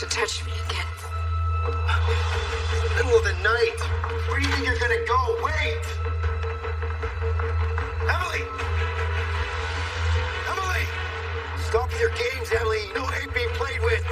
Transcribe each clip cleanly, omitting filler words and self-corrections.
to touch me again. Middle of the night. Where do you think you're gonna go? Wait! Emily! Emily! Stop with your games, Emily. You know I ain't being played with.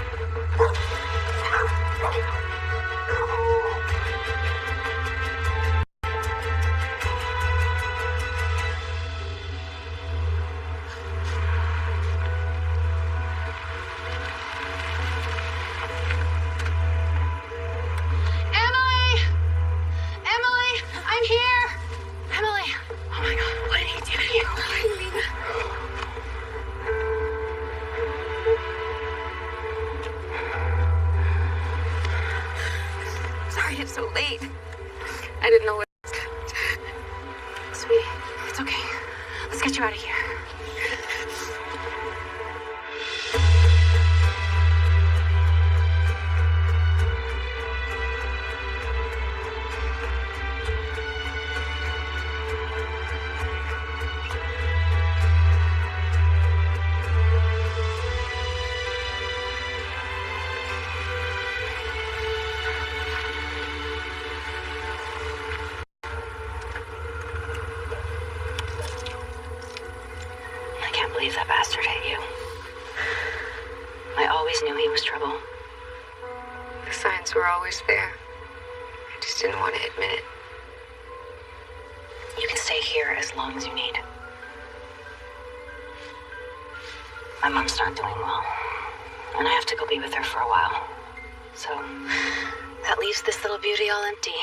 It's so late. I didn't know what... Sweetie, it's okay. Let's get you out of here. I can't believe that bastard hit you. I always knew he was trouble. The signs were always there. I just didn't want to admit it. You can stay here as long as you need. My mom's not doing well, and I have to go be with her for a while. So, that leaves this little beauty all empty.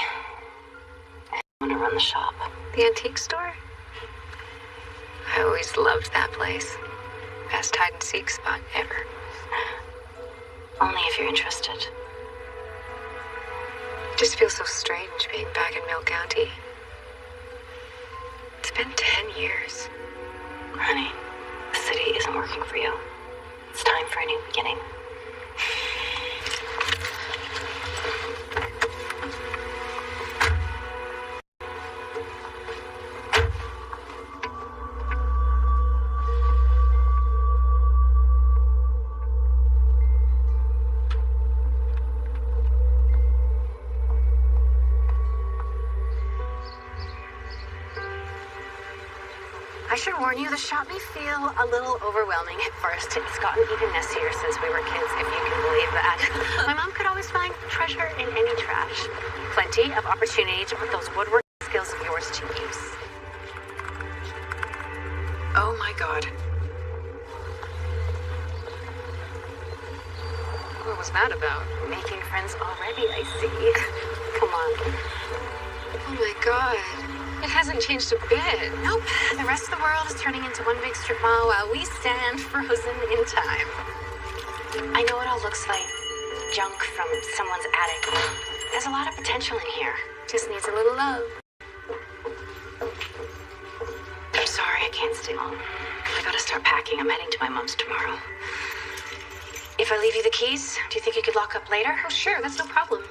And I'm gonna run the shop. The antique store? I always loved that place. Best hide-and-seek spot ever. Only if you're interested. It just feels so strange being back in Mill County. It's been 10 years. Honey, the city isn't working for you. It's time for a new beginning. I should warn you, the shop may feel a little overwhelming at first. It's gotten even messier since we were kids, if you can believe that. My mom could always find treasure in any trash. Plenty of opportunity to put those woodworking skills of yours to use. Oh my God. What was that about? Making friends already, I see. Come on. Oh my God. It hasn't changed a bit. Nope. The rest of the world is turning into one big strip mall while we stand frozen in time. I know it all looks like junk from someone's attic. There's a lot of potential in here. Just needs a little love. I'm sorry, I can't stay long. I gotta start packing. I'm heading to my mom's tomorrow. If I leave you the keys, do you think you could lock up later? Oh, sure. That's no problem.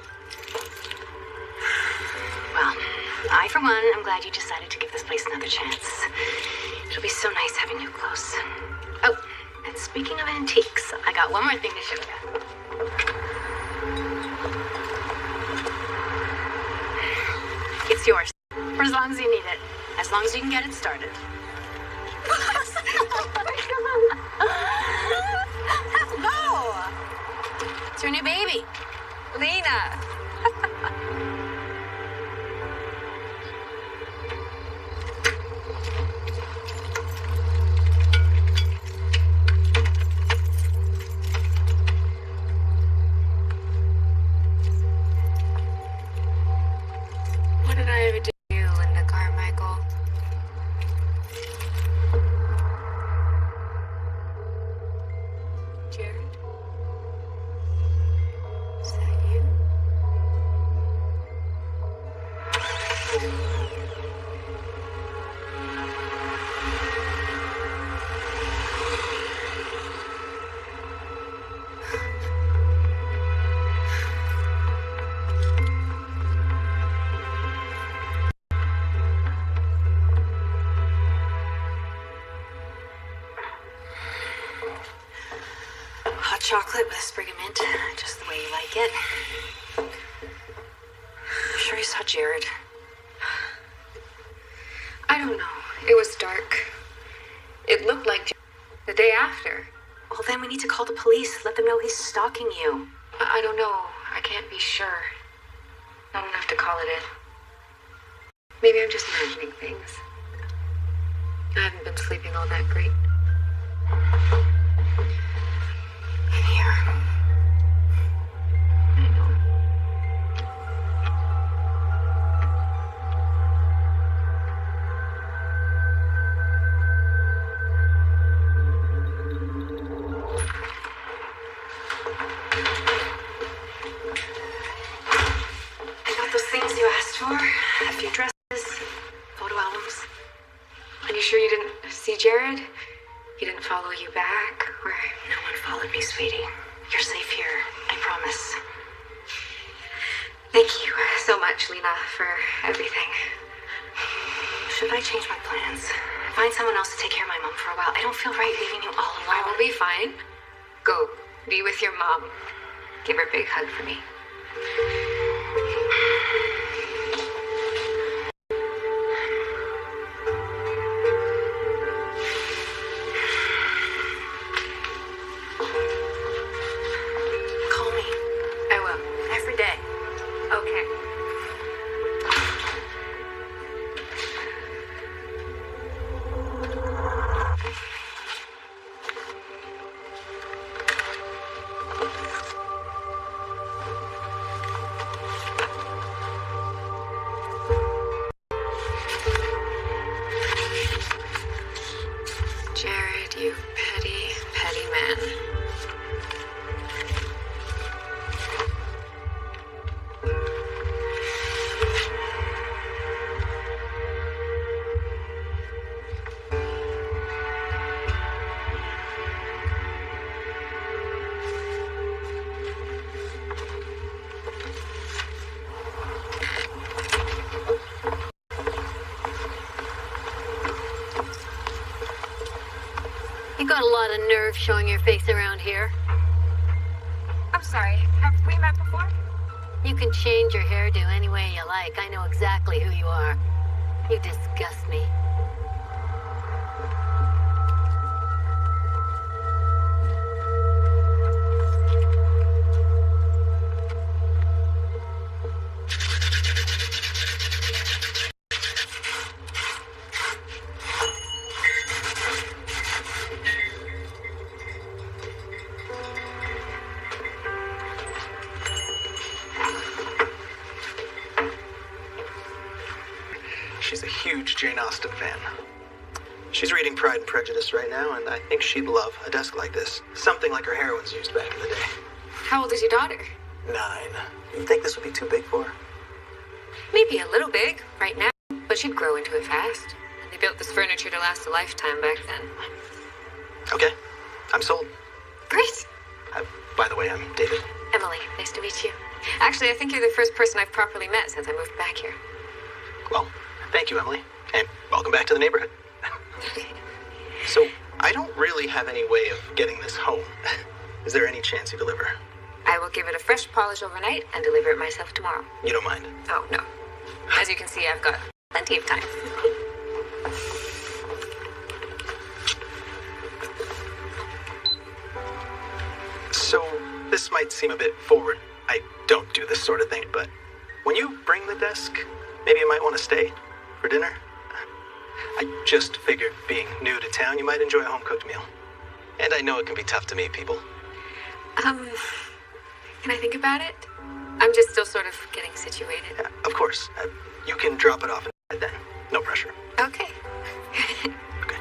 Well, I, for one, am glad you decided to give this place another chance. It'll be so nice having you close. Oh, and speaking of antiques, I got one more thing to show you. It's yours, for as long as you need it. As long as you can get it started. Hello! It's your new baby, Lena. What did I ever do to you, Linda Carmichael? Jared? Is that you? Hot chocolate with a sprig of mint, just the way it. I'm sure you saw Jared. I don't know. It was dark. It looked like the day after. Well, then we need to call the police. Let them know he's stalking you. I don't know. I can't be sure. Not enough to call it in. Maybe I'm just imagining things. I haven't been sleeping all that great. I'm here. I know. I got those things you asked for. A few dresses, photo albums. Are you sure you didn't see Jared? He didn't follow you back? Or no one followed me, sweetie. You're safe here, I promise. Thank you so much, Lena, for everything. Should I change my plans? Find someone else to take care of my mom for a while. I don't feel right leaving you all alone. I will be fine. Go, be with your mom. Give her a big hug for me. Call me. I will. Every day. Okay. Jared, you petty, petty man. You got a lot of nerve showing your face around here. I'm sorry. Have we met before? You can change your hairdo any way you like. I know exactly who you are. You disgust me. She's a huge Jane Austen fan. She's reading Pride and Prejudice right now, and I think she'd love a desk like this. Something like her heroines used back in the day. How old is your daughter? 9. You think this would be too big for her? Maybe a little big right now, but she'd grow into it fast. And they built this furniture to last a lifetime back then. Okay, I'm sold. Great. By the way, I'm David. Emily, nice to meet you. Actually, I think you're the first person I've properly met since I moved back here. Well, thank you, Emily, and welcome back to the neighborhood. So, I don't really have any way of getting this home. Is there any chance you deliver? I will give it a fresh polish overnight and deliver it myself tomorrow. You don't mind? Oh, no. As you can see, I've got plenty of time. So, this might seem a bit forward. I don't do this sort of thing, but when you bring the desk, maybe you might want to stay for dinner. I just figured being new to town, you might enjoy a home-cooked meal. And I know it can be tough to meet people. Can I think about it? I'm just still sort of getting situated. Yeah, of course. You can drop it off in bed then. No pressure. Okay. Okay.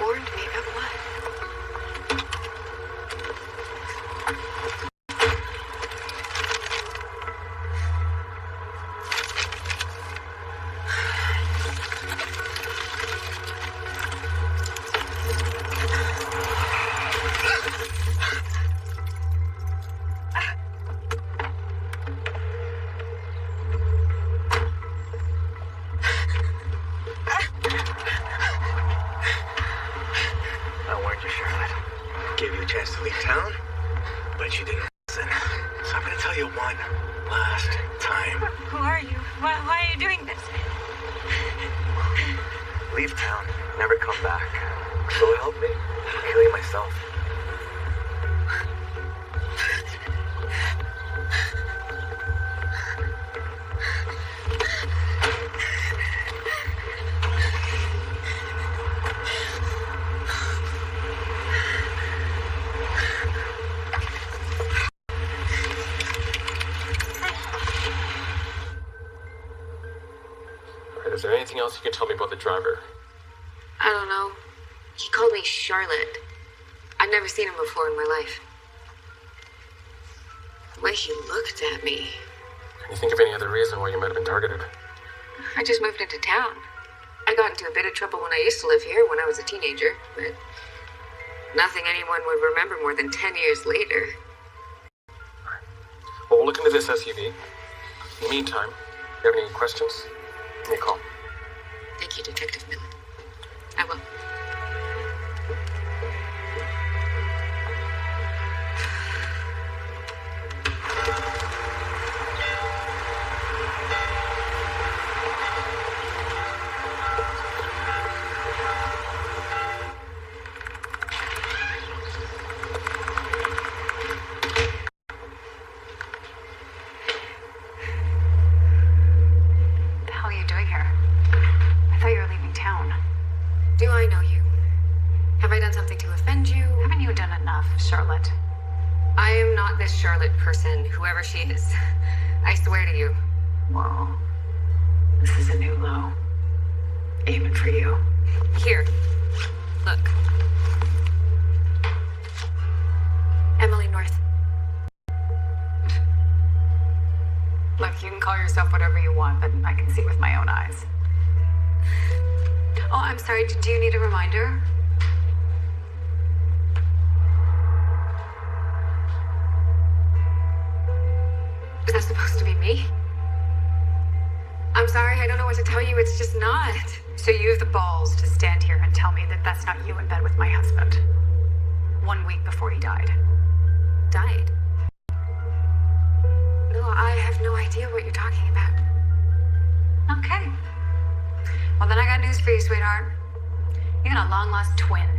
Warned me about what? chance to leave town, but you didn't listen. So I'm gonna tell you one last time. Who are you? Why are you doing this? Leave town, never come back. Will it help me? I'm killing myself. Is there anything else you can tell me about the driver? I don't know. He called me Charlotte. I've never seen him before in my life. The way he looked at me. Can you think of any other reason why you might have been targeted? I just moved into town. I got into a bit of trouble when I used to live here when I was a teenager, but nothing anyone would remember more than 10 years later. Well, we'll look into this SUV. In the meantime, if you have any questions, give me a call. Thank you, Detective Miller. I will. Do I know you? Have I done something to offend you? Haven't you done enough, Charlotte? I am not this Charlotte person, whoever she is. I swear to you. Well, this is a new low. Aiming for you. Here. Look. Emily North. Look, you can call yourself whatever you want, but I can see with my own eyes. Oh, I'm sorry. Do you need a reminder? Is that supposed to be me? I'm sorry. I don't know what to tell you. It's just not. So you have the balls to stand here and tell me that that's not you in bed with my husband. 1 week before he died. Died? No, I have no idea what you're talking about. Okay. Well, then I got news for you, sweetheart. You got a long-lost twin.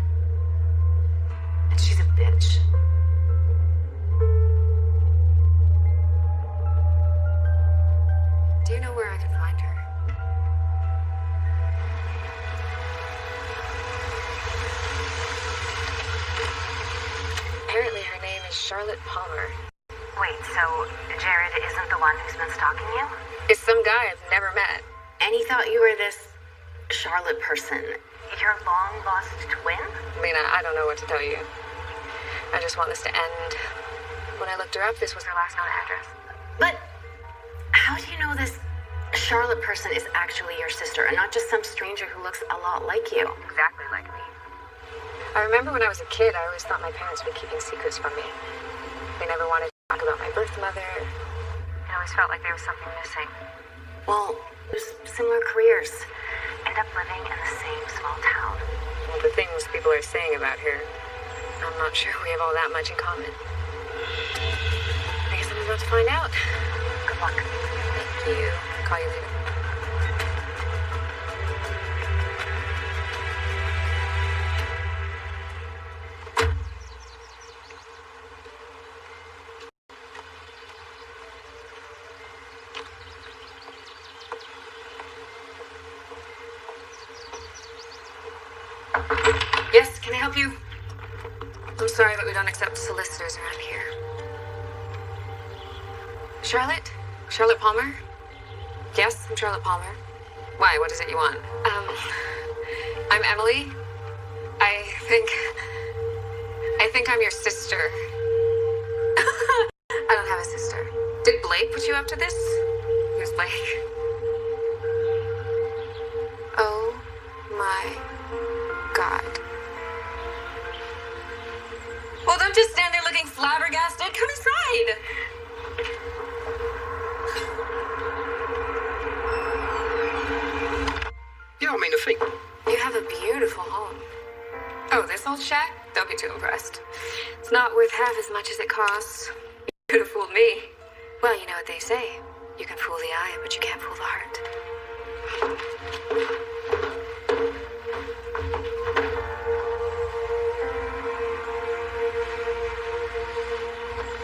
And she's a bitch. Do you know where I can find her? Apparently her name is Charlotte Palmer. Wait, so Jared isn't the one who's been stalking you? It's some guy I've never met. And he thought you were this Charlotte person. Your long-lost twin? I mean, I don't know what to tell you. I just want this to end. When I looked her up, this was her last known address. But how do you know this Charlotte person is actually your sister and not just some stranger who looks a lot like you? Exactly like me. I remember when I was a kid, I always thought my parents were keeping secrets from me. They never wanted to talk about my birth mother. I always felt like there was something missing. Well, there's similar careers. End up living in the same small town. Well, the things people are saying about her, I'm not sure we have all that much in common. I guess I'm about to find out. Good luck. Thank you. Call you later. Yes, can I help you? I'm sorry, but we don't accept solicitors around here. Charlotte? Charlotte Palmer? Yes, I'm Charlotte Palmer. Why? What is it you want? I'm Emily. I think I'm your sister. I don't have a sister. Did Blake put you up to this? Who's Blake? Oh my God. Well, don't just stand there looking flabbergasted. Come inside. Yeah, I mean, the thing. You have a beautiful home. Oh, this old shack? Don't be too impressed. It's not worth half as much as it costs. You could have fooled me. Well, you know what they say. You can fool the eye, but you can't fool the heart.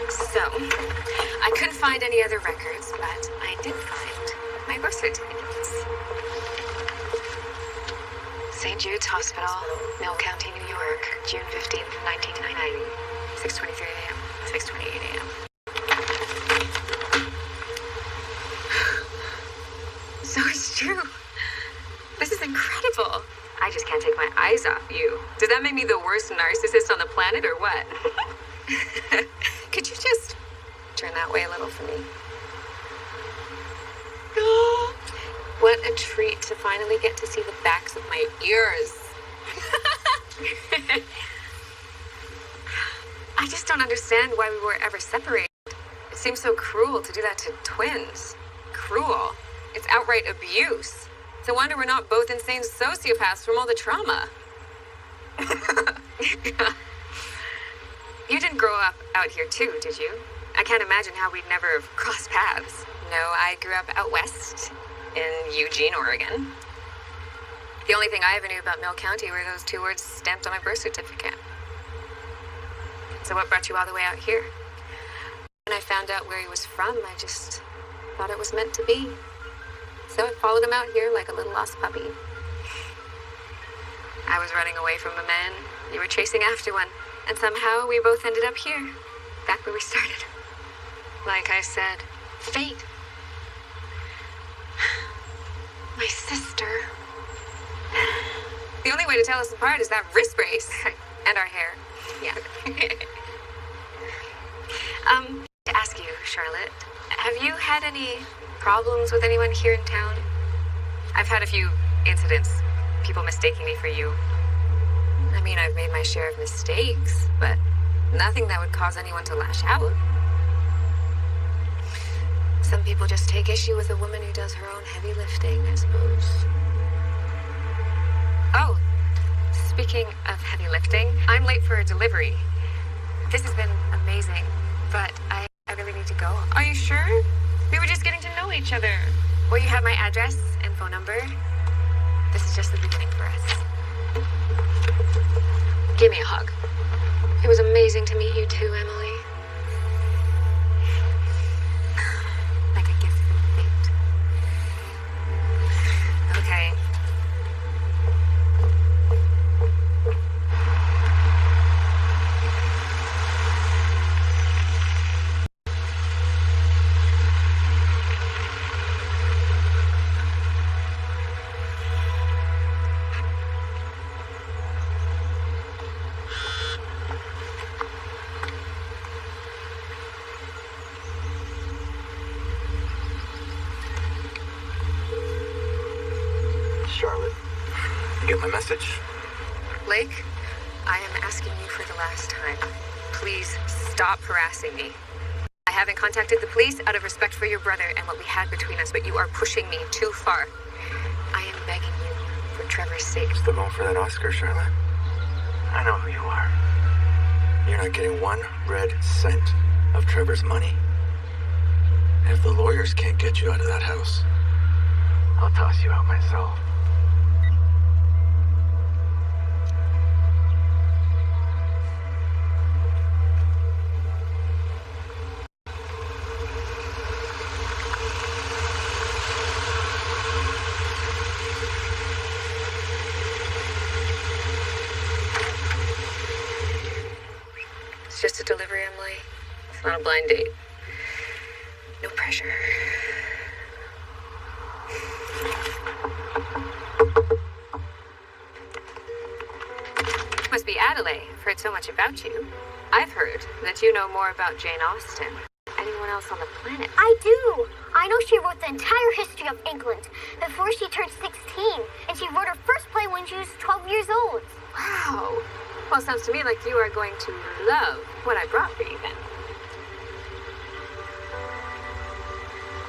So, I couldn't find any other records, but I did find my birth certificates. St. Jude's Hospital, Mill County, New York, June 15th, 1999, 6:23 a.m., 6:28 a.m. So it's true. This is incredible. I just can't take my eyes off you. Does that make me the worst narcissist on the planet or what? Could you just turn that way a little for me? Oh, what a treat to finally get to see the backs of my ears. I just don't understand why we were ever separated. It seems so cruel to do that to twins. Cruel. It's outright abuse. It's a wonder we're not both insane sociopaths from all the trauma. You didn't grow up out here too, did you? I can't imagine how we'd never have crossed paths. No, I grew up out west in Eugene, Oregon. The only thing I ever knew about Mill County were those two words stamped on my birth certificate. So what brought you all the way out here? When I found out where he was from, I just thought it was meant to be. So I followed him out here like a little lost puppy. I was running away from a man. You were chasing after one. And somehow we both ended up here, back where we started. Like I said, fate. My sister. The only way to tell us apart is that wrist brace. And our hair. Yeah. To ask you, Charlotte, have you had any problems with anyone here in town? I've had a few incidents. People mistaking me for you. I mean, I've made my share of mistakes, but nothing that would cause anyone to lash out. Some people just take issue with a woman who does her own heavy lifting, I suppose. Oh, speaking of heavy lifting, I'm late for a delivery. This has been amazing, but I really need to go. Are you sure? We were just getting to know each other. Well, you have my address and phone number. This is just the beginning for us. Give me a hug. It was amazing to meet you too, Emily. Like a gift from fate. Okay. Charlotte, you get my message? Blake, I am asking you for the last time. Please stop harassing me. I haven't contacted the police out of respect for your brother and what we had between us, but you are pushing me too far. I am begging you, for Trevor's sake. Still going for that Oscar, Charlotte? I know who you are. You're not getting 1 red cent of Trevor's money. And if the lawyers can't get you out of that house, I'll toss you out myself. It's just a delivery, Emily. It's not a blind date. No pressure. Must be Adelaide. I've heard so much about you. I've heard that you know more about Jane Austen than anyone else on the planet. I do. I know she wrote the entire history of England before she turned 16, and she wrote her first play when she was 12 years old. Wow. Well, it sounds to me like you are going to love what I brought for you then.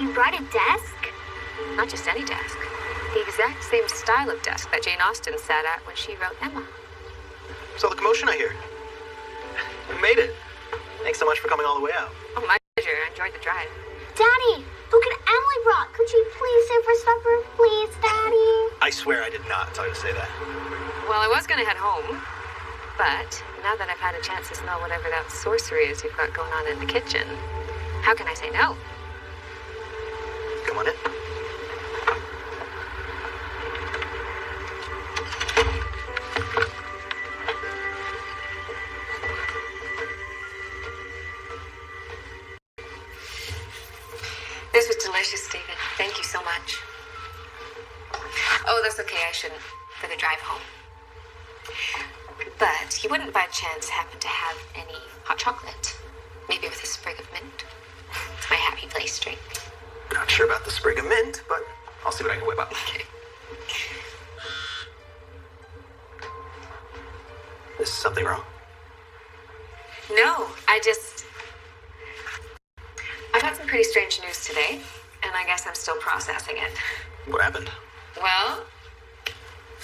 You brought a desk? Not just any desk. The exact same style of desk that Jane Austen sat at when she wrote Emma. Saw the commotion, I hear. We made it. Thanks so much for coming all the way out. Oh, my pleasure. I enjoyed the drive. Daddy, look at Emily brought. Could you please stay for supper? Please, Daddy. I swear I did not tell you to say that. Well, I was going to head home, but now that I've had a chance to smell whatever that sorcery is you've got going on in the kitchen, how can I say no? Come on in. This was delicious, David. Thank you so much. Oh, that's okay. I shouldn't for the drive home. But you wouldn't by chance happen to have any hot chocolate? Maybe with a sprig of mint? It's my happy place drink. Not sure about the sprig of mint, but I'll see what I can whip up. Okay. Is something wrong? No, I've had some pretty strange news today, and I guess I'm still processing it. What happened? Well,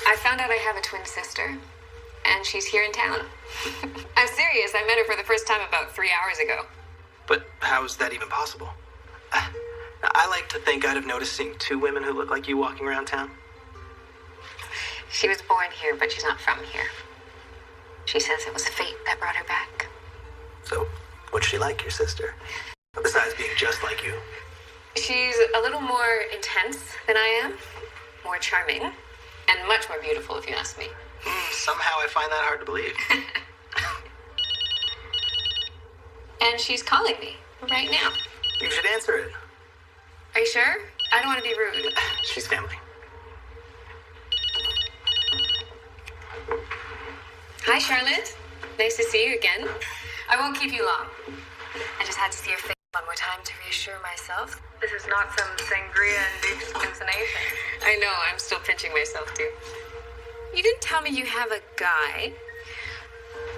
I found out I have a twin sister, and she's here in town. I'm serious. I met her for the first time about 3 hours ago. But how is that even possible? I like to think I'd have noticed seeing two women who look like you walking around town. She was born here, but she's not from here. She says it was fate that brought her back. So, what's she like, your sister? Besides being just like you. She's a little more intense than I am, more charming, and much more beautiful, if you ask me. Somehow I find that hard to believe. And she's calling me right now. You should answer it. Are you sure? I don't want to be rude. She's family. Hi, Charlotte. Nice to see you again. I won't keep you long. I just had to see your face one more time to reassure myself. This is not some sangria induced hallucination. I know, I'm still pinching myself, too. You didn't tell me you have a guy.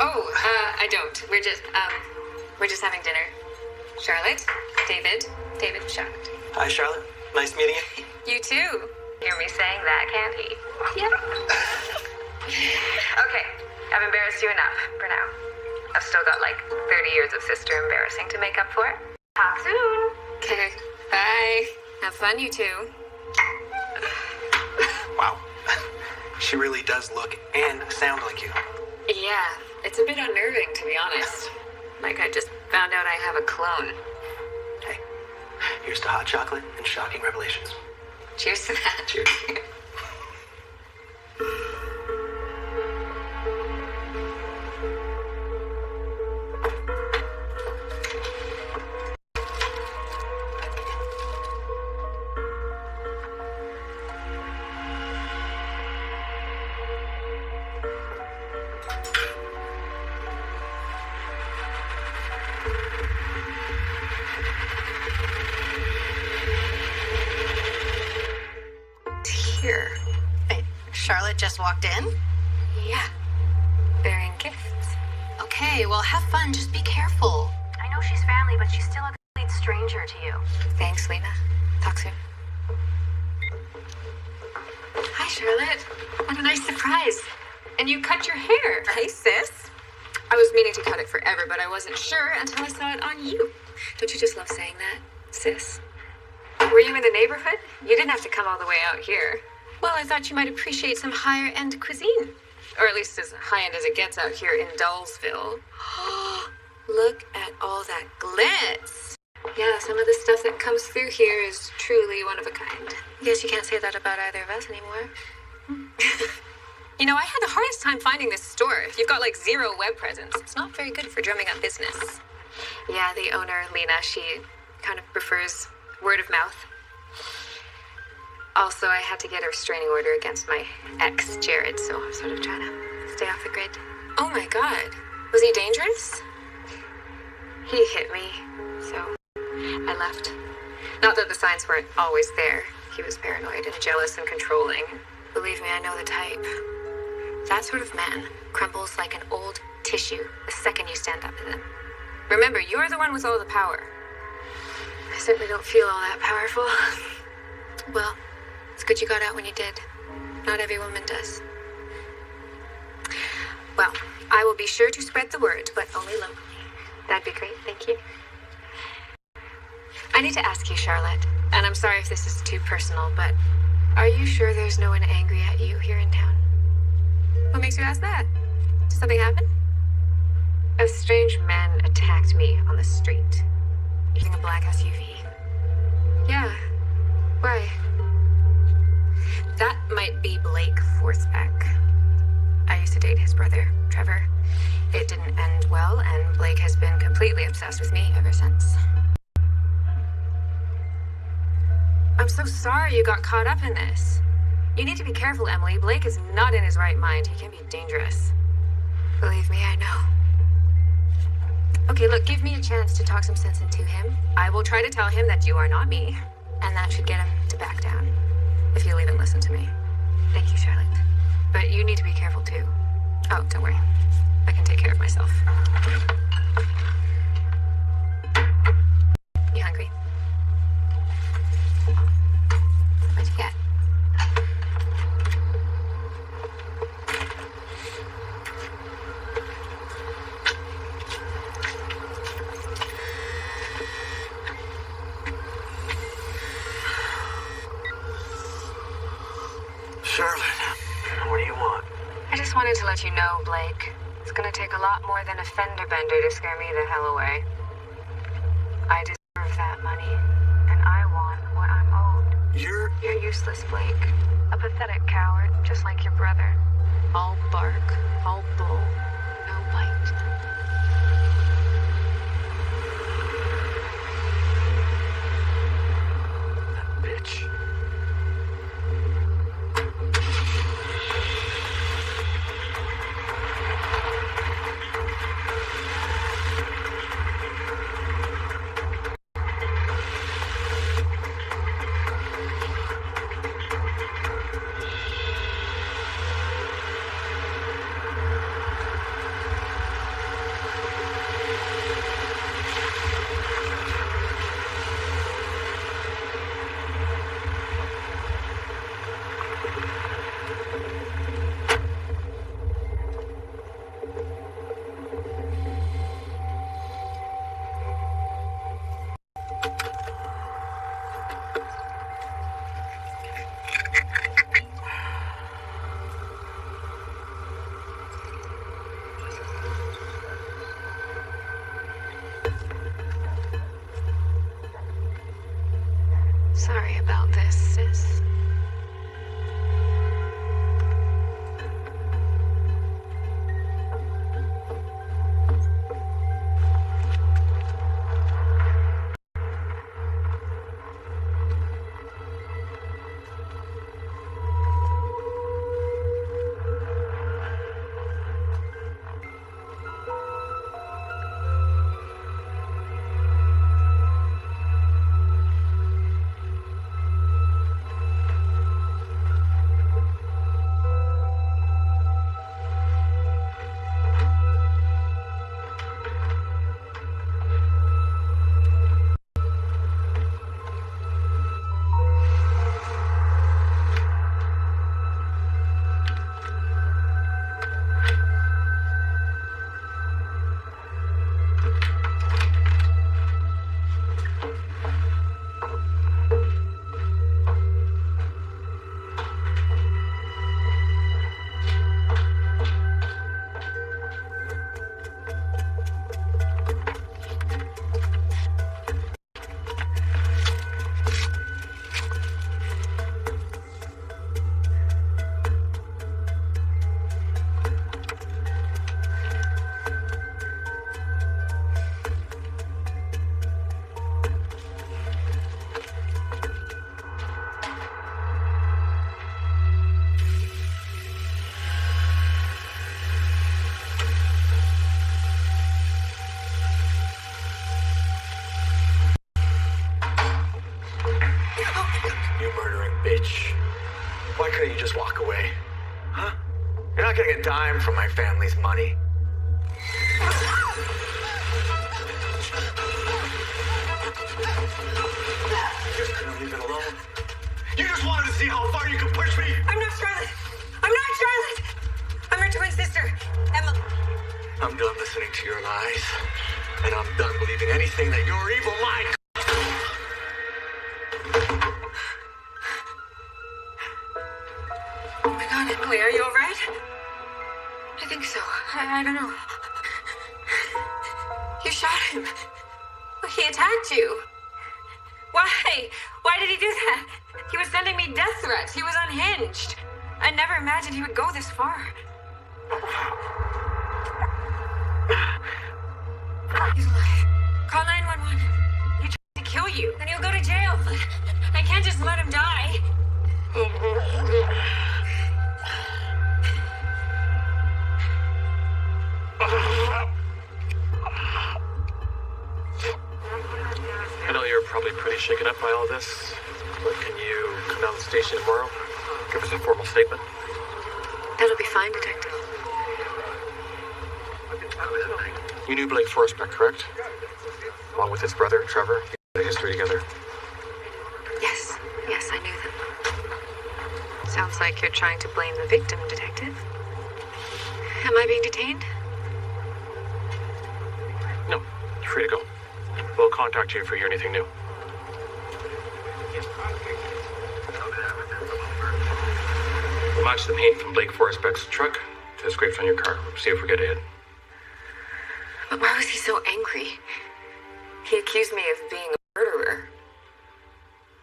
Oh, I don't. We're just having dinner. Charlotte, David, Charlotte. Hi, Charlotte. Nice meeting you. You too. Hear me saying that, can't he? Yeah. Okay, I've embarrassed you enough for now. I've still got like 30 years of sister embarrassing to make up for. Talk soon. Okay, bye. Have fun, you two. Wow. She really does look and sound like you. Yeah, it's a bit unnerving, to be honest. Like I just found out I have a clone. Hey, here's to hot chocolate and shocking revelations. Cheers to that. Cheers. Here. Wait, Charlotte just walked in? Yeah. Bearing gifts. Okay, well, have fun. Just be careful. I know she's family, but she's still a complete stranger to you. Thanks, Lena. Talk soon. Hi, Charlotte. What a nice surprise. And you cut your hair. Hey, sis. I was meaning to cut it forever, but I wasn't sure until I saw it on you. Don't you just love saying that, sis? Were you in the neighborhood? You didn't have to come all the way out here. Well, I thought you might appreciate some higher-end cuisine. Or at least as high-end as it gets out here in Dullsville. Look at all that glitz. Yeah, some of the stuff that comes through here is truly one of a kind. I guess you can't say that about either of us anymore. You know, I had the hardest time finding this store. You've got like 0 web presence. It's not very good for drumming up business. Yeah, the owner, Lena, she kind of prefers word of mouth. Also, I had to get a restraining order against my ex, Jared, so I'm sort of trying to stay off the grid. Oh my god. Was he dangerous? He hit me, so I left. Not that the signs weren't always there. He was paranoid and jealous and controlling. Believe me, I know the type. That sort of man crumbles like an old tissue the second you stand up to them. Remember, you're the one with all the power. I certainly don't feel all that powerful. Well, it's good you got out when you did. Not every woman does. Well, will be sure to spread the word, but only locally. That'd be great, thank you. I need to ask you, Charlotte, and I'm sorry if this is too personal, but are you sure there's no one angry at you here in town? What makes you ask that? Did something happen? A strange man attacked me on the street. Using a black SUV? Yeah. Why? That might be Blake Forsbeck. I used to date his brother, Trevor. It didn't end well, and Blake has been completely obsessed with me ever since. I'm so sorry you got caught up in this. You need to be careful, Emily. Blake is not in his right mind. He can be dangerous. Believe me, I know. Okay, look, give me a chance to talk some sense into him. I will try to tell him that you are not me, and that should get him to back down. If you'll even listen to me. Thank you, Charlotte. But you need to be careful, too. Oh, don't worry. I can take care of myself. You hungry? What'd you get? Charlotte, what do you want? I just wanted to let you know, Blake. It's gonna take a lot more than a fender bender to scare me the hell away. I deserve that money, and I want what I'm owed. You're useless, Blake. A pathetic coward, just like your brother. All bark, all bull, no bite. That bitch. Sorry about this, sis. bitch. Why couldn't you just walk away? Huh? You're not getting a dime from my family's money. You just couldn't leave it alone. You just wanted to see how far you could push me. I'm not Charlotte. I'm not Charlotte. I'm her twin sister, Emily. I'm done listening to your lies. And I'm done believing anything that your evil mind. Oh my god, Emily, are you alright? I think so. I don't know. You shot him. He attacked you. Why? Why did he do that? He was sending me death threats. He was unhinged. I never imagined he would go this far. He's alive. Call 911. He tried to kill you, then he'll go to jail. I can't just let him die. I know you're probably pretty shaken up by all this, but can you come down to the station tomorrow? Give us a formal statement. That'll be fine, Detective. You knew Blake Forsbeck, correct? Along with his brother, Trevor, you had a history together. Yes, I knew them. Sounds like you're trying to blame the victim, Detective. Am I being detained? No, you're free to go. We'll contact you if we hear anything new. We'll match the paint from Blake Forsbeck's truck to the scrapes on your car. See if we get a hit. But why was he so angry? He accused me of being a murderer.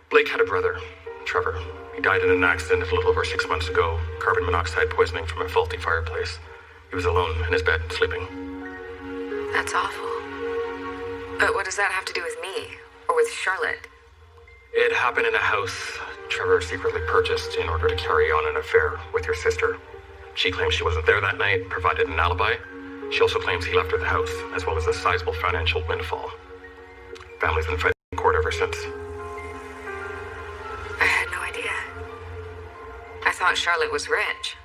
Blake had a brother, Trevor. He died in an accident a little over 6 months ago. Carbon monoxide poisoning from a faulty fireplace. He was alone in his bed, sleeping. That's awful. But what does that have to do with me? Or with Charlotte? It happened in a house Trevor secretly purchased in order to carry on an affair with your sister. She claims she wasn't there that night, provided an alibi. She also claims he left her the house, as well as a sizable financial windfall. Family's been fighting in court ever since. I had no idea. I thought Charlotte was rich.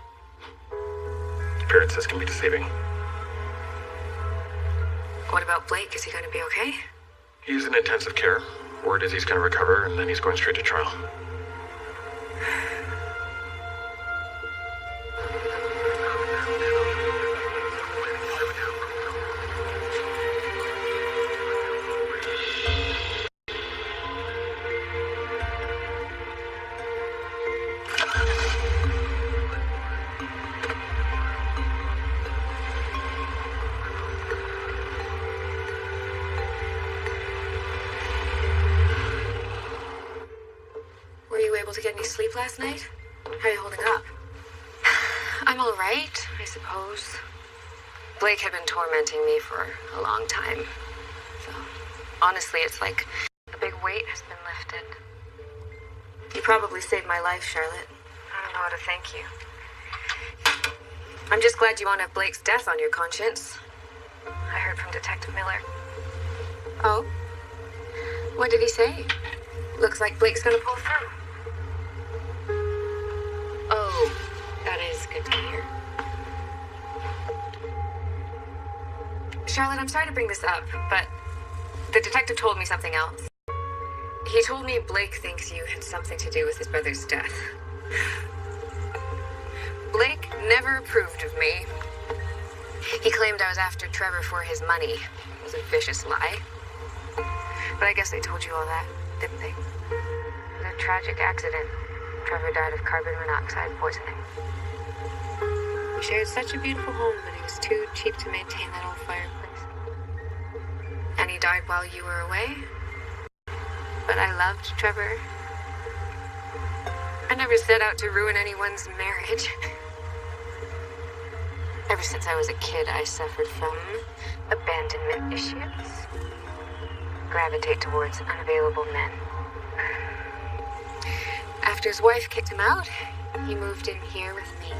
Appearances can be deceiving. What about Blake? Is he going to be okay? He's in intensive care. Word is he's going to recover, and then he's going straight to trial. To get any sleep last night? How are you holding up? I'm all right, I suppose. Blake had been tormenting me for a long time. So, honestly, it's like a big weight has been lifted. You probably saved my life, Charlotte. I don't know how to thank you. I'm just glad you won't have Blake's death on your conscience. I heard from Detective Miller. Oh? What did he say? Looks like Blake's gonna pull through. Oh, that is good to hear. Charlotte, I'm sorry to bring this up, but the detective told me something else. He told me Blake thinks you had something to do with his brother's death. Blake never approved of me. He claimed I was after Trevor for his money. It was a vicious lie. But I guess they told you all that, didn't they? It was a tragic accident. Trevor died of carbon monoxide poisoning. We shared such a beautiful home, but it was too cheap to maintain that old fireplace. And he died while you were away? But I loved Trevor. I never set out to ruin anyone's marriage. Ever since I was a kid, I suffered from abandonment issues. Gravitate towards unavailable men. After his wife kicked him out, he moved in here with me.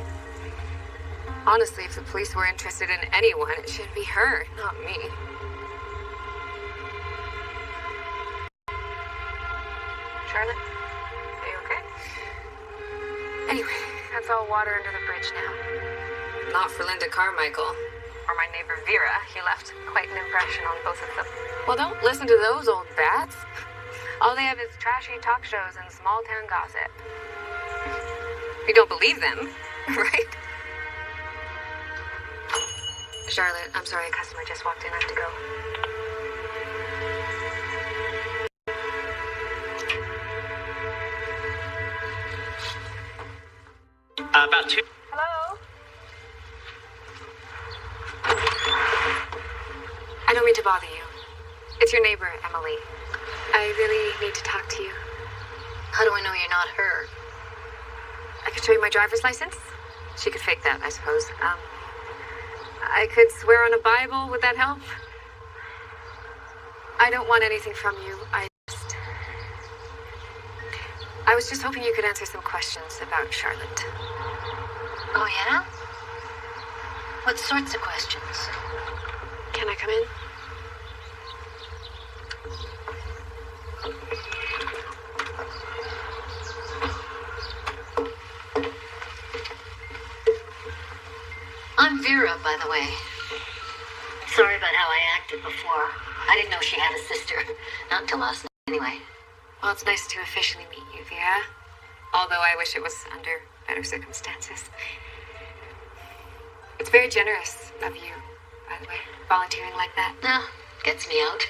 Honestly, if the police were interested in anyone, it should be her, not me. Charlotte, are you okay? Anyway, that's all water under the bridge now. Not for Linda Carmichael. Or my neighbor Vera. He left quite an impression on both of them. Well, don't listen to those old bats. All they have is trashy talk shows and small-town gossip. You don't believe them, right? Charlotte, I'm sorry, a customer just walked in. I have to go. About two. Hello? I don't mean to bother you. It's your neighbor, Emily. I really need to talk to you. How do I know you're not her? I could show you my driver's license. She could fake that, I suppose. I could swear on a Bible. Would that help? I don't want anything from you. I was just hoping you could answer some questions about Charlotte. Oh, yeah? What sorts of questions? Can I come in? I'm Vera, by the way. Sorry about how I acted before. I didn't know she had a sister. Not until last night, anyway. Well, it's nice to officially meet you, Vera. Although I wish it was under better circumstances. It's very generous of you, by the way, volunteering like that. No, gets me out.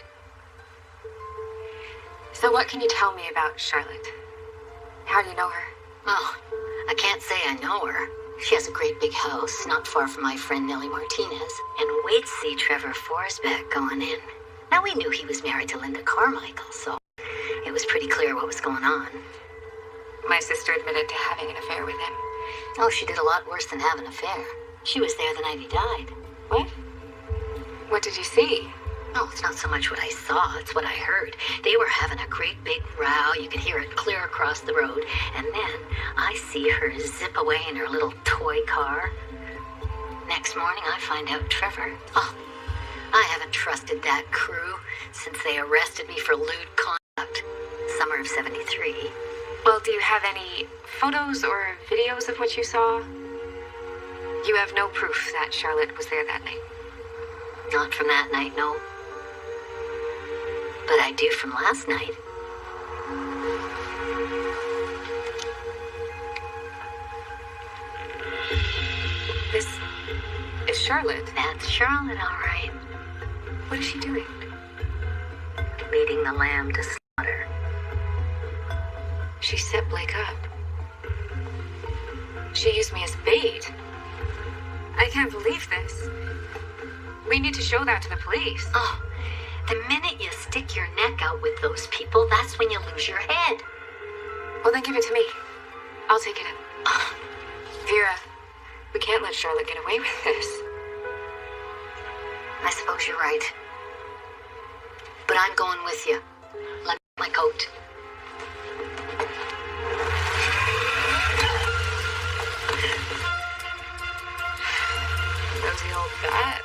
So what can you tell me about Charlotte? How do you know her? Oh, I can't say I know her. She has a great big house, not far from my friend Nellie Martinez. And wait to see Trevor Forsbeck going in. Now, we knew he was married to Linda Carmichael, so it was pretty clear what was going on. My sister admitted to having an affair with him. Oh, she did a lot worse than have an affair. She was there the night he died. What? What did you see? Oh, it's not so much what I saw, it's what I heard. They were having a great big row. You could hear it clear across the road. And then I see her zip away in her little toy car. Next morning, I find out Trevor. Oh, I haven't trusted that crew since they arrested me for lewd conduct. Summer of '73. Well, do you have any photos or videos of what you saw? You have no proof that Charlotte was there that night? Not from that night, no. But I do from last night. This is Charlotte. That's Charlotte, all right. What is she doing? Leading the lamb to slaughter. She set Blake up. She used me as bait. I can't believe this. We need to show that to the police. Oh, the minute you stick your neck out with those people, that's when you lose your head. Well, then give it to me. I'll take it in. Vera, we can't let Charlotte get away with this. I suppose you're right. But I'm going with you. Let me get my coat. Nosy old bat.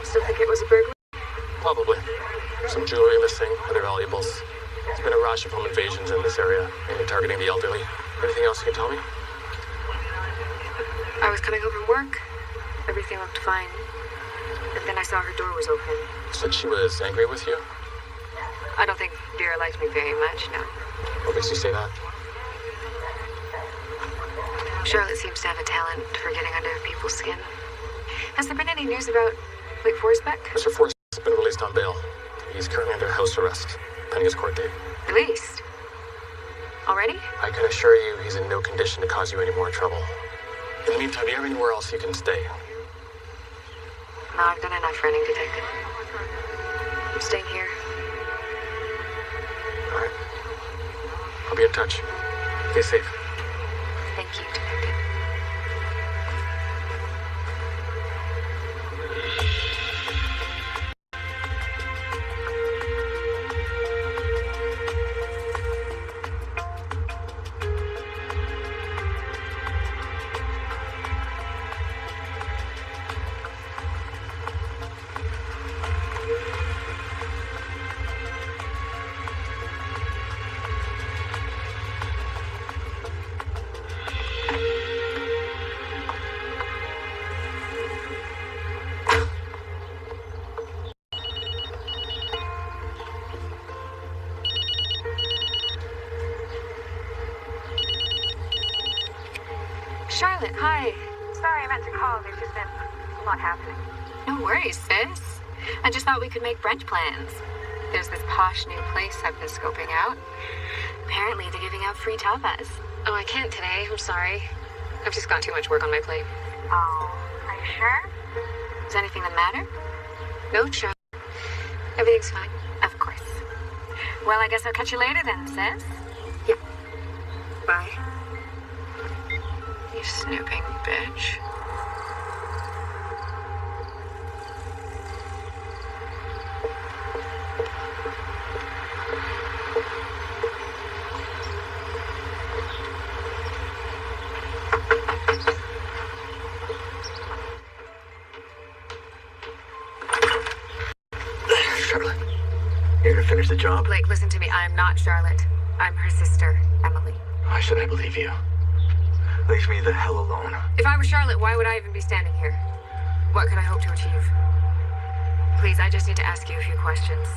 Still think it was a burglary? Probably. Some jewelry missing, other valuables. There's been a rash of home invasions in this area, mainly targeting the elderly. Anything else you can tell me? I was coming home from work. Everything looked fine. And then I saw her door was open. Said she was angry with you? I don't think Vera liked me very much, no. What makes you say that? Charlotte seems to have a talent for getting under people's skin. Has there been any news about Blake Forsbeck? Mr. Forrest has been released on bail. He's currently under house arrest, pending his court date. Released? Already? I can assure you he's in no condition to cause you any more trouble. In the meantime, do you have anywhere else you can stay? No, I've done enough running, Detective. I'm staying here. All right. I'll be in touch. Stay safe. Thank you, Detective. Charlotte, hi. Sorry, I meant to call. There's just been a lot happening. No worries, sis. I just thought we could make brunch plans. There's this posh new place I've been scoping out. Apparently they're giving out free tapas. Oh, I can't today. I'm sorry. I've just got too much work on my plate. Oh, are you sure? Is anything the matter? No, Charlotte. Everything's fine. Of course. Well, I guess I'll catch you later then, sis. Yep. Bye. You snooping bitch. Charlotte, you're gonna finish the job? Blake, listen to me. I'm not Charlotte. I'm her sister, Emily. Why should I believe you? Leave me the hell alone. If I were Charlotte, why would I even be standing here? What could I hope to achieve? Please, I just need to ask you a few questions.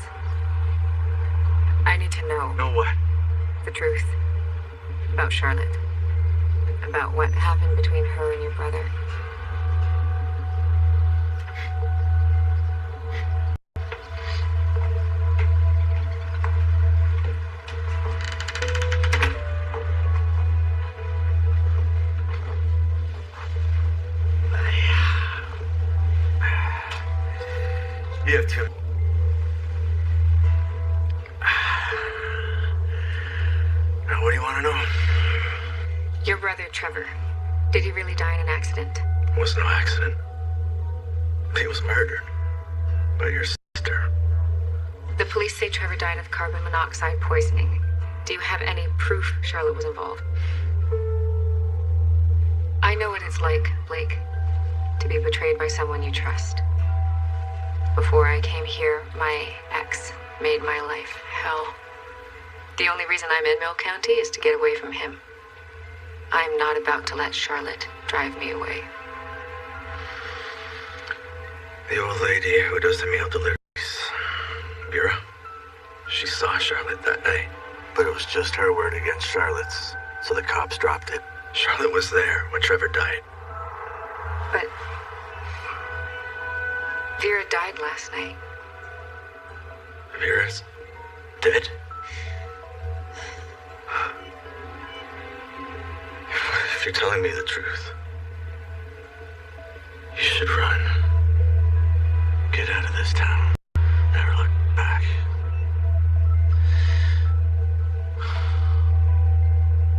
I need to know Know what? the truth about Charlotte. About what happened between her and your brother. You have two. Now, what do you want to know? Your brother, Trevor. Did he really die in an accident? It was no accident. He was murdered by your sister. The police say Trevor died of carbon monoxide poisoning. Do you have any proof Charlotte was involved? I know what it's like, Blake, to be betrayed by someone you trust. Before I came here, my ex made my life hell. The only reason I'm in Mill County is to get away from him. I'm not about to let Charlotte drive me away. The old lady who does the meal deliveries, Vera, she saw Charlotte that night. But it was just her word against Charlotte's, so the cops dropped it. Charlotte was there when Trevor died. But Vera died last night. Vera's dead? If you're telling me the truth, you should run. Get out of this town. Never look back.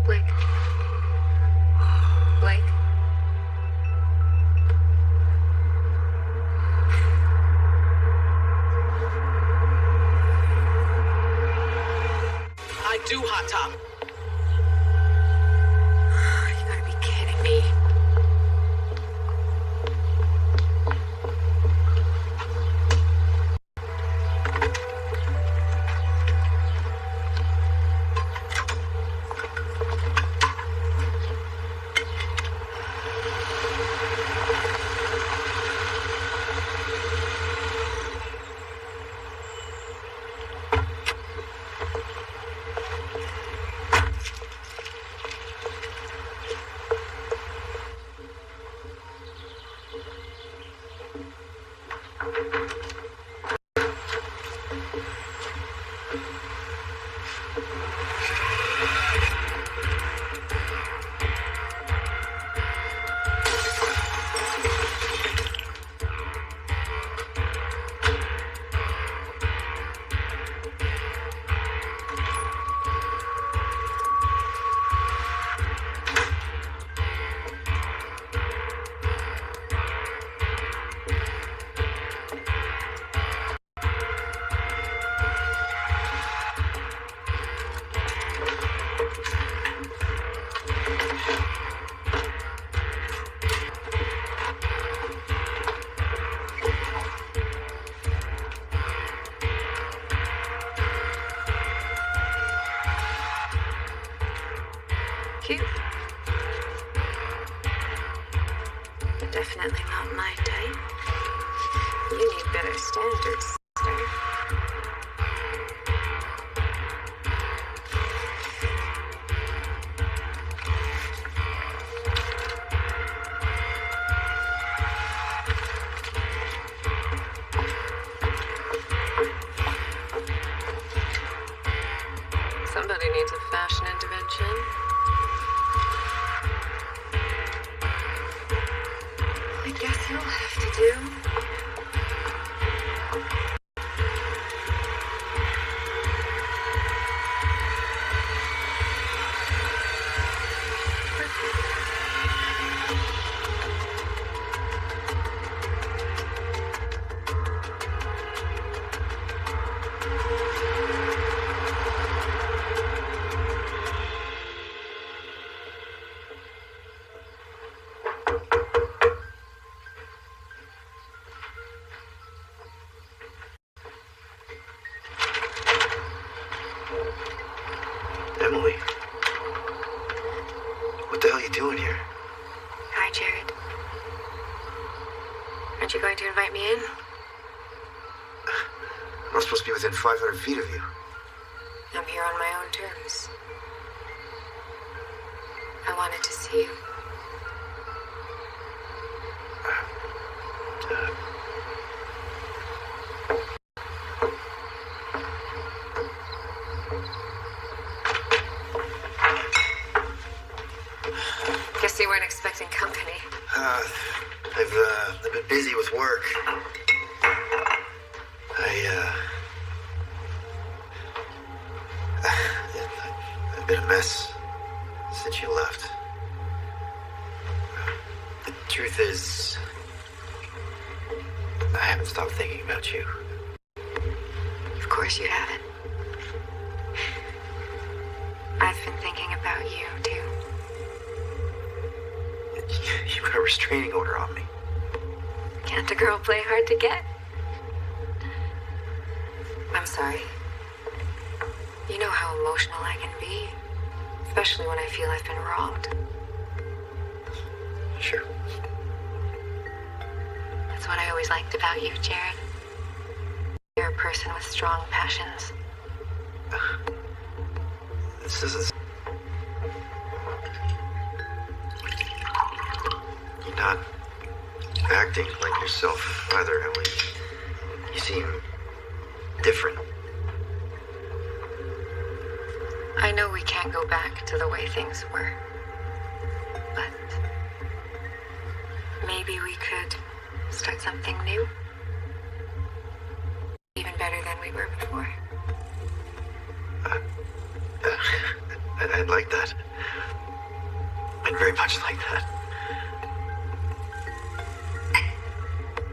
Blake. Blake. I do hot top. You gotta be kidding me. Definitely not my type. You need better standards, sir. Somebody needs a fashion intervention. I guess you'll have to do. Emily. What the hell are you doing here? Hi, Jared. Aren't you going to invite me in? I'm not supposed to be within 500 feet of you. I'm here on my own terms. I wanted to see you. Guess you weren't expecting company. I've been busy with work. I've been a mess since you left. The truth is, I haven't stopped thinking about you. Of course you haven't. I've been thinking about you, too. You got a restraining order on me. Can't a girl play hard to get? I'm sorry. You know how emotional I can be, especially when I feel I've been wronged. Sure. That's what I always liked about you, Jared. You're a person with strong passions. This isn't... You're not acting like yourself either, Emily. You seem different. I know we can't go back to the way things were. But maybe we could start something new. Even better than we were before. I'd like that. I'd very much like that.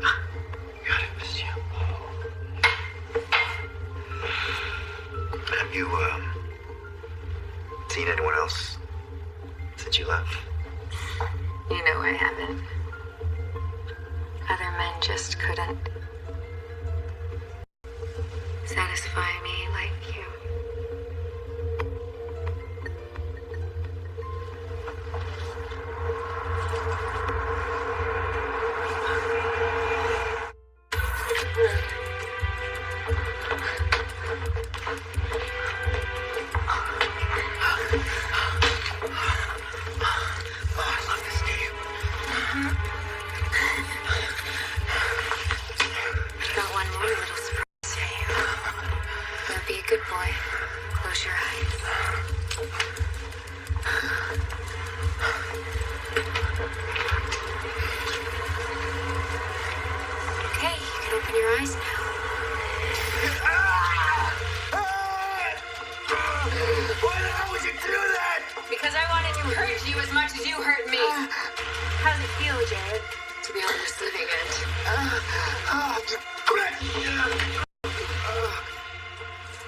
God, I missed you. Have you, seen anyone else since you left? You know I haven't. Other men just couldn't satisfy me like you. Got one more little surprise for you. Now be a good boy. Close your eyes. Okay, you can open your eyes now. Why the hell would you do that? Because I wanted to hurt you as much as you hurt me. How does it feel, Jared, to be on the receiving end?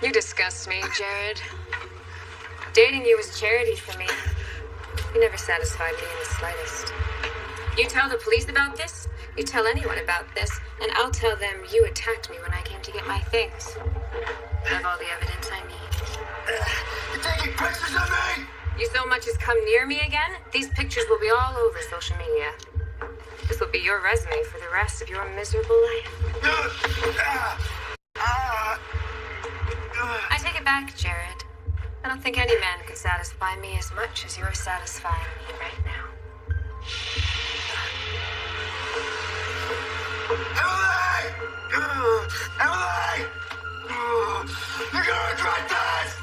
You disgust me, Jared. Dating you was charity for me. You never satisfied me in the slightest. You tell the police about this, you tell anyone about this, and I'll tell them you attacked me when I came to get my things. I have all the evidence I need. You're taking pictures of me! You so much as come near me again, these pictures will be all over social media. This will your resume for the rest of your miserable life. I take it back, Jared. I don't think any man could satisfy me as much as you're satisfying me right now. Emily! Emily! You're gonna regret this!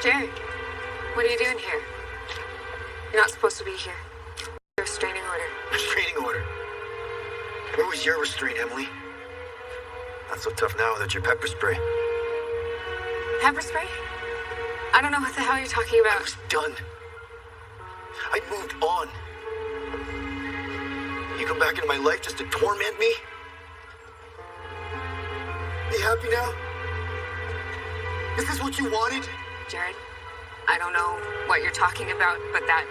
Jared, what are you doing here? You're not supposed to be here. Restraining order. Restraining order? Where was your restraint, Emily? Not so tough now without your pepper spray. Pepper spray? I don't know what the hell you're talking about. I was done. I moved on. You come back into my life just to torment me? You happy now? Is this what you wanted? Jared, I don't know what you're talking about, but that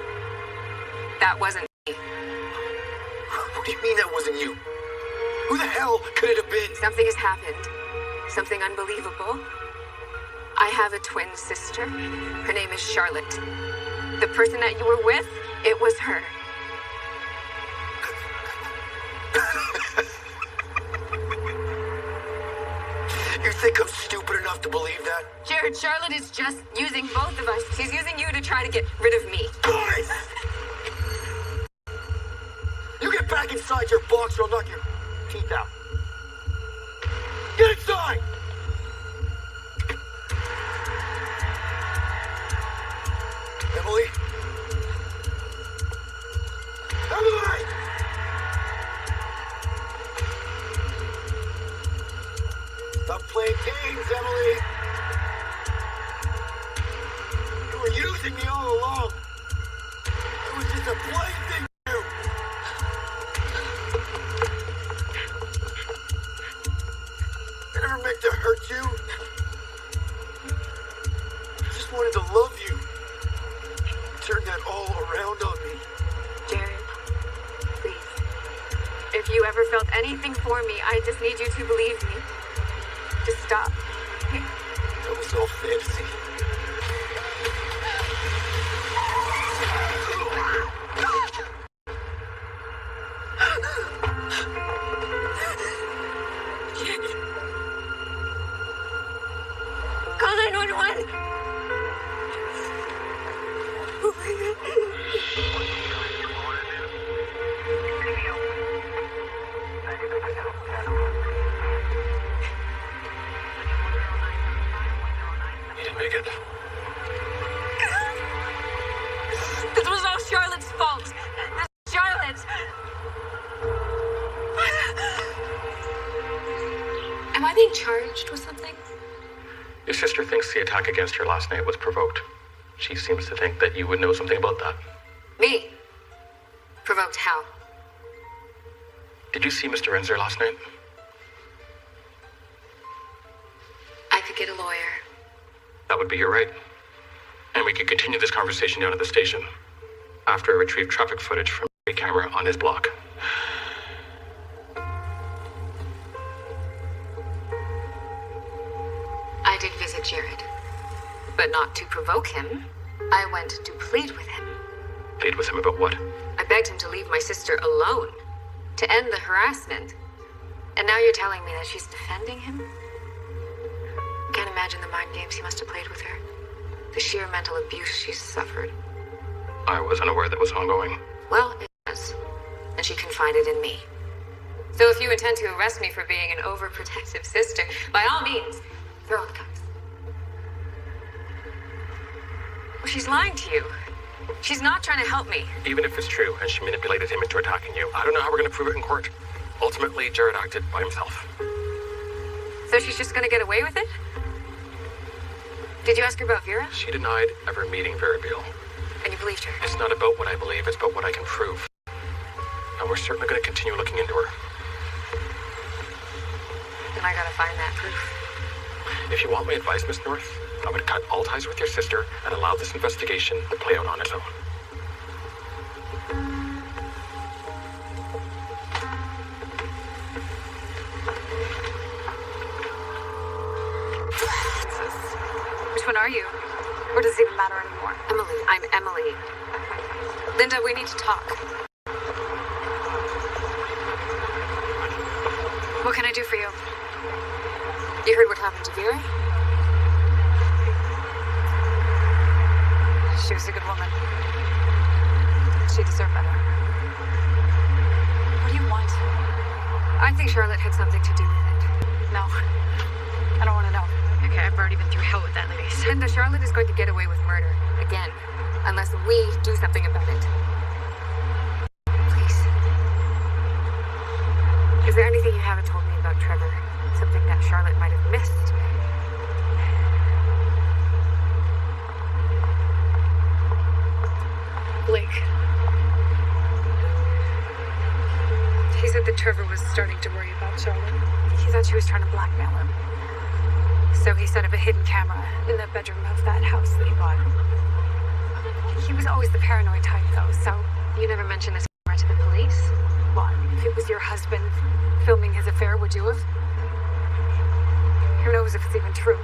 wasn't me. What do you mean that wasn't you? Who the hell could it have been? Something has happened. Something unbelievable. I have a twin sister. Her name is Charlotte. The person that you were with, it was her. You think I'm stupid enough to believe that? Jared, Charlotte is just using both of us. She's using you to try to get rid of me. Boys! You get back inside your box or I'll knock your teeth out. Get inside! Emily? Emily! Stop playing games, Emily! You were using me all along. It was just a plaything for you. I never meant to hurt you. I just wanted to love you. Turn that all around on me. Jared, please. If you ever felt anything for me, I just need you to believe me. Just stop. Okay? That was all fantasy. Call 911! Oh my God. You didn't make it. This was all Charlotte's fault. This Charlotte. Am I being charged with something? Your sister thinks the attack against her last night was provoked. She seems to think that you would know something about that. Me? Provoked how? Did you see Mr. Renzer last night? I could get a lawyer. That would be your right. And we could continue this conversation down at the station after I retrieve traffic footage from a camera on his block. I did visit Jared, but not to provoke him. I went to plead with him. Plead with him about what? I begged him to leave my sister alone, to end the harassment. And now you're telling me that she's defending him? Can't imagine the mind games he must have played with her. The sheer mental abuse she's suffered. I was unaware that was ongoing. Well, it was. And she confided in me. So if you intend to arrest me for being an overprotective sister, by all means, throw on the cuffs. Well, she's lying to you. She's not trying to help me. Even if it's true and she manipulated him into attacking you, I don't know how we're going to prove it in court. Ultimately, Jared acted by himself. So she's just gonna get away with it? Did you ask her about Vera? She denied ever meeting Vera Beale. And you believed her? It's not about what I believe, it's about what I can prove. And we're certainly going to continue looking into her. Then I gotta find that proof. If you want my advice, Miss North, I would cut all ties with your sister and allow this investigation to play out on its own. Which one are you? Or does it even matter anymore? Emily, I'm Emily. Linda, we need to talk. What can I do for you? You heard what happened to Vera? She was a good woman. She deserved better. What do you want? I think Charlotte had something to do with it. No. I don't want to know. Okay, I've already been through hell with that lady. Linda, Charlotte is going to get away with murder. Again. Unless we do something about it. Please. Is there anything you haven't told me about Trevor? Something that Charlotte might have missed? Blake. He said that Trevor was starting to worry about Charlotte. He thought she was trying to blackmail him. So he set up a hidden camera in the bedroom of that house that he bought. He was always the paranoid type, though, so... You never mentioned this camera to the police? Well, if it was your husband filming his affair, would you have? Who knows if it's even true?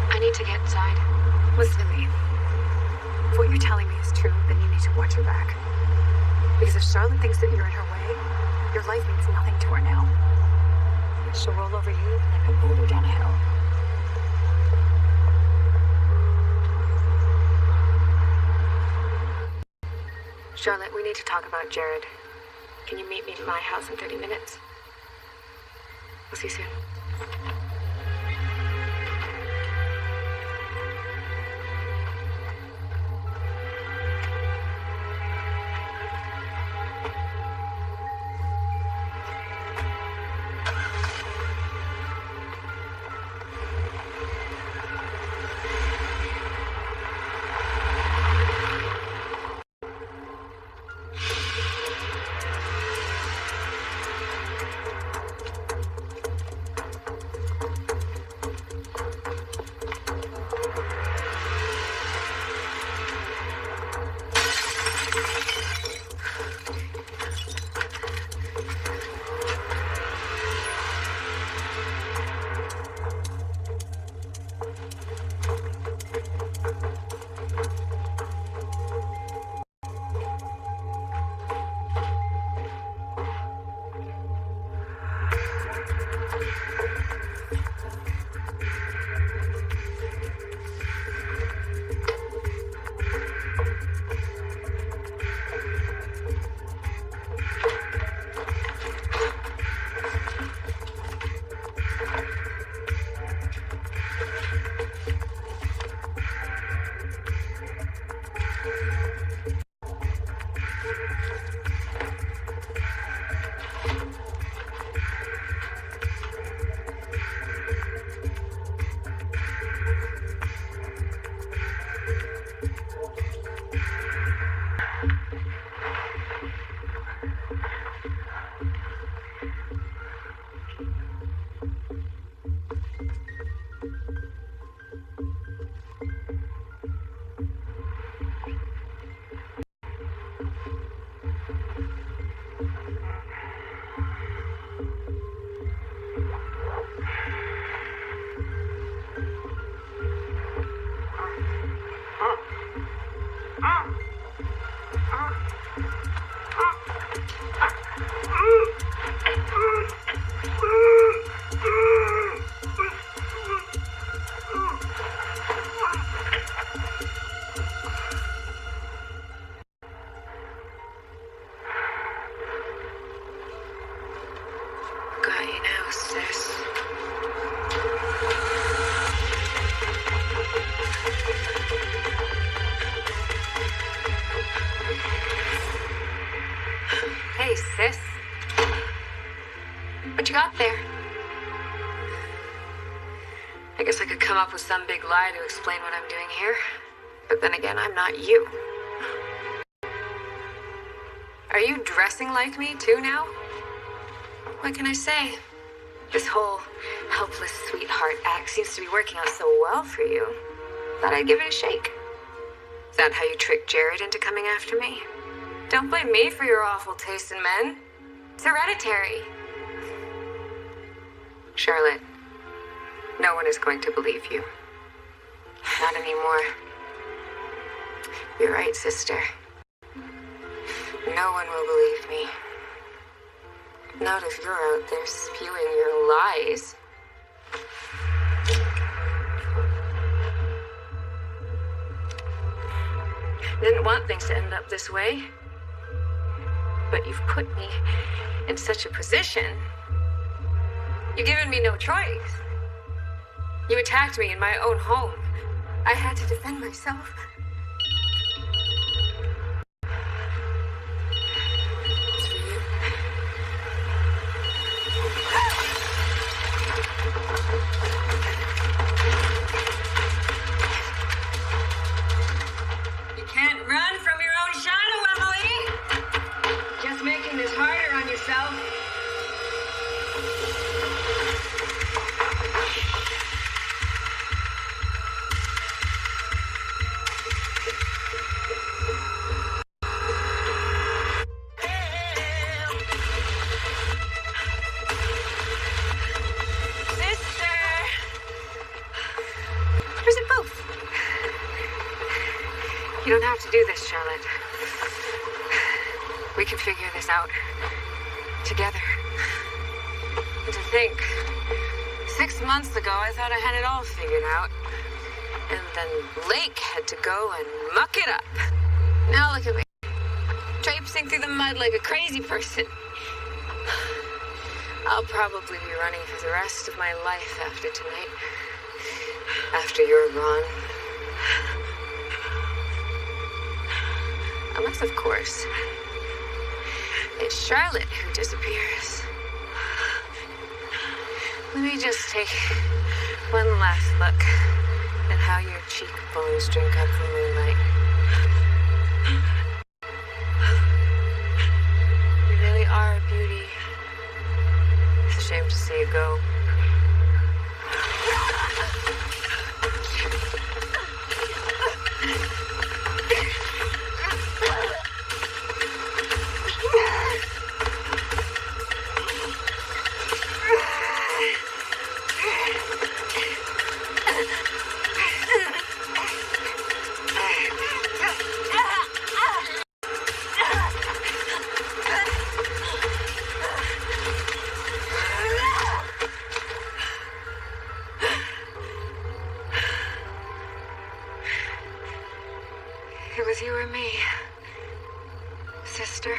I need to get inside. Listen to me. If what you're telling me is true, then you need to watch her back. Because if Charlotte thinks that you're in her way, your life means nothing to her now. She'll roll over you like a boulder down a hill. Charlotte, we need to talk about Jared. Can you meet me at my house in 30 minutes? I'll see you soon. up with some big lie to explain what I'm doing here. But then again, I'm not you. Are you dressing like me too now? What can I say? This whole helpless sweetheart act seems to be working out so well for you. Thought I'd give it a shake. Is that how you tricked Jared into coming after me? Don't blame me for your awful taste in men. It's hereditary. Charlotte, no one is going to believe you. Not anymore. You're right, sister. No one will believe me. Not if you're out there spewing your lies. Didn't want things to end up this way. But you've put me in such a position. You've given me no choice. You attacked me in my own home. I had to defend myself. It's for you. You can't run from your own shadow, Emily! Just making this harder on yourself. You don't have to do this, Charlotte. We can figure this out together. And to think, 6 months ago, I thought I had it all figured out. And then Blake had to go and muck it up. Now look at me, traipsing through the mud like a crazy person. I'll probably be running for the rest of my life after tonight. After you're gone. Unless, of course, it's Charlotte who disappears. Let me just take one last look at how your cheekbones drink up the moonlight. You really are a beauty. It's a shame to see you go. It was you or me, sister.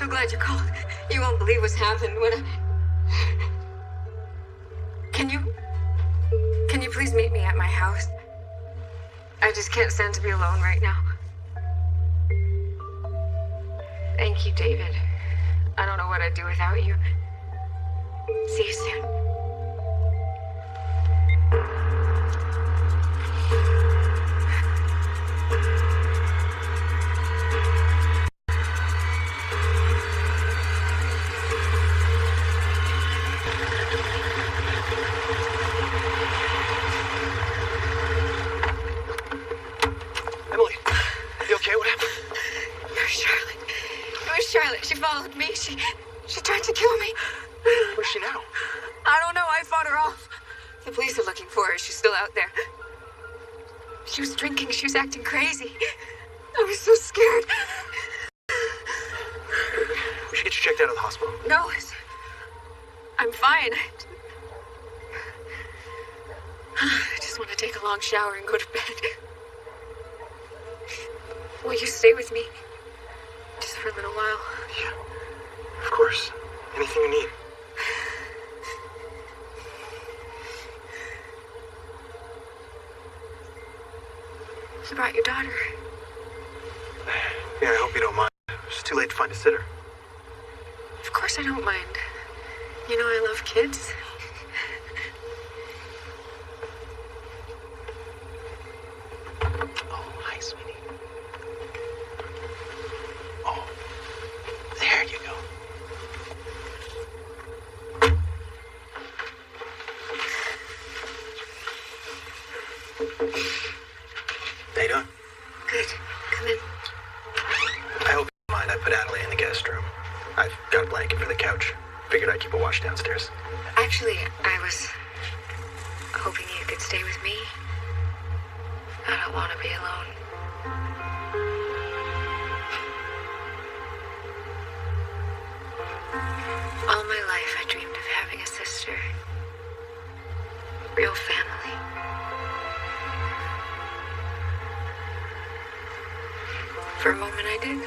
Glad you called. You won't believe what's happened when Can you please meet me at my house? I just can't stand to be alone right now. Thank you, David. I don't know what I'd do without you. See you soon. Charlotte, she followed me. She tried to kill me. Where's she now? I don't know. I fought her off. The police are looking for her. She's still out there. She was drinking. She was acting crazy. I was so scared. We should get you checked out of the hospital. No, I'm fine. I just want to take a long shower and go to bed. Will you stay with me? Just for a little while. Yeah, of course. Anything you need. You brought your daughter. Yeah, I hope you don't mind. It's too late to find a sitter. Of course I don't mind. You know I love kids. Oh, hi, sweetie. Oh, there you go. How you doing? Good. Come in. I hope you don't mind. I put Adelaide in the guest room. I've got a blanket for the couch. Figured I'd keep a watch downstairs. Actually, I was hoping you could stay with me. I don't want to be alone. All my life, I dreamed of having a sister. Real family. For a moment, I did.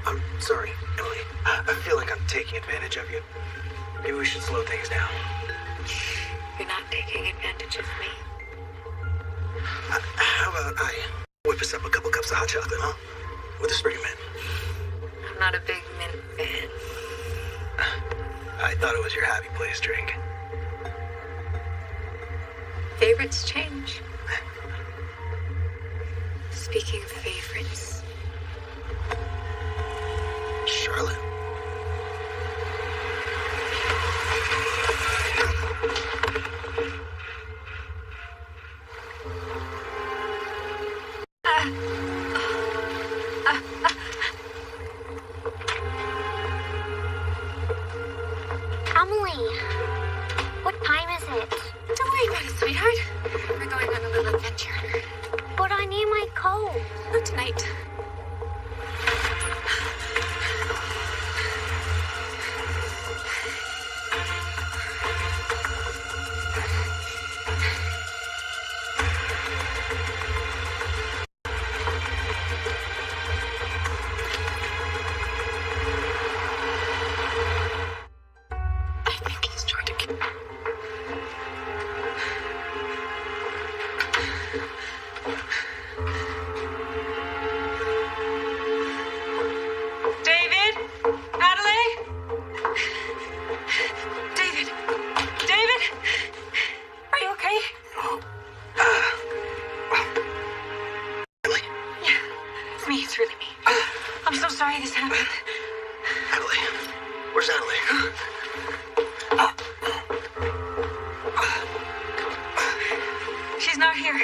I'm sorry, Emily. I feel like I'm taking advantage of you. Maybe we should slow things down. You're not taking advantage of me. How about I whip us up a couple cups of hot chocolate, huh? With a sprig of mint. I'm not a big mint fan. I thought it was your happy place drink. Favorites change. Speaking of favorites, Charlotte. Emily, what time is it? don't worry about it, sweetheart. We're going on a little adventure. But I need my coat. Not tonight. I think he's trying to kill. David? Adelaide? David? David? Are you okay? Emily? Yeah, it's me. It's really me. I'm so sorry this happened. Adelaide. Where's Adelaide? She's not here.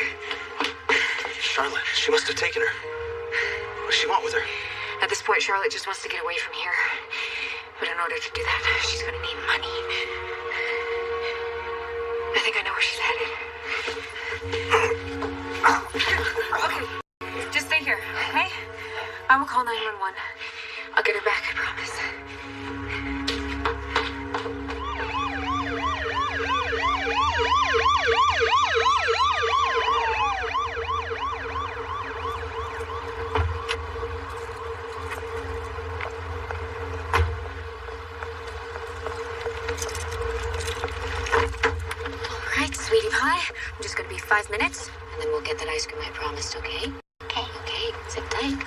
Charlotte. She must have taken her. What does she want with her? At this point, Charlotte just wants to get away from here. But in order to do that, she's going to need money. I think I know where she's headed. Okay, just stay here, okay? I will call 911. I'll get her back, I promise. All right, sweetie pie. I'm just going to be 5 minutes, and then we'll get that ice cream I promised, okay? Okay. Okay, sit tight.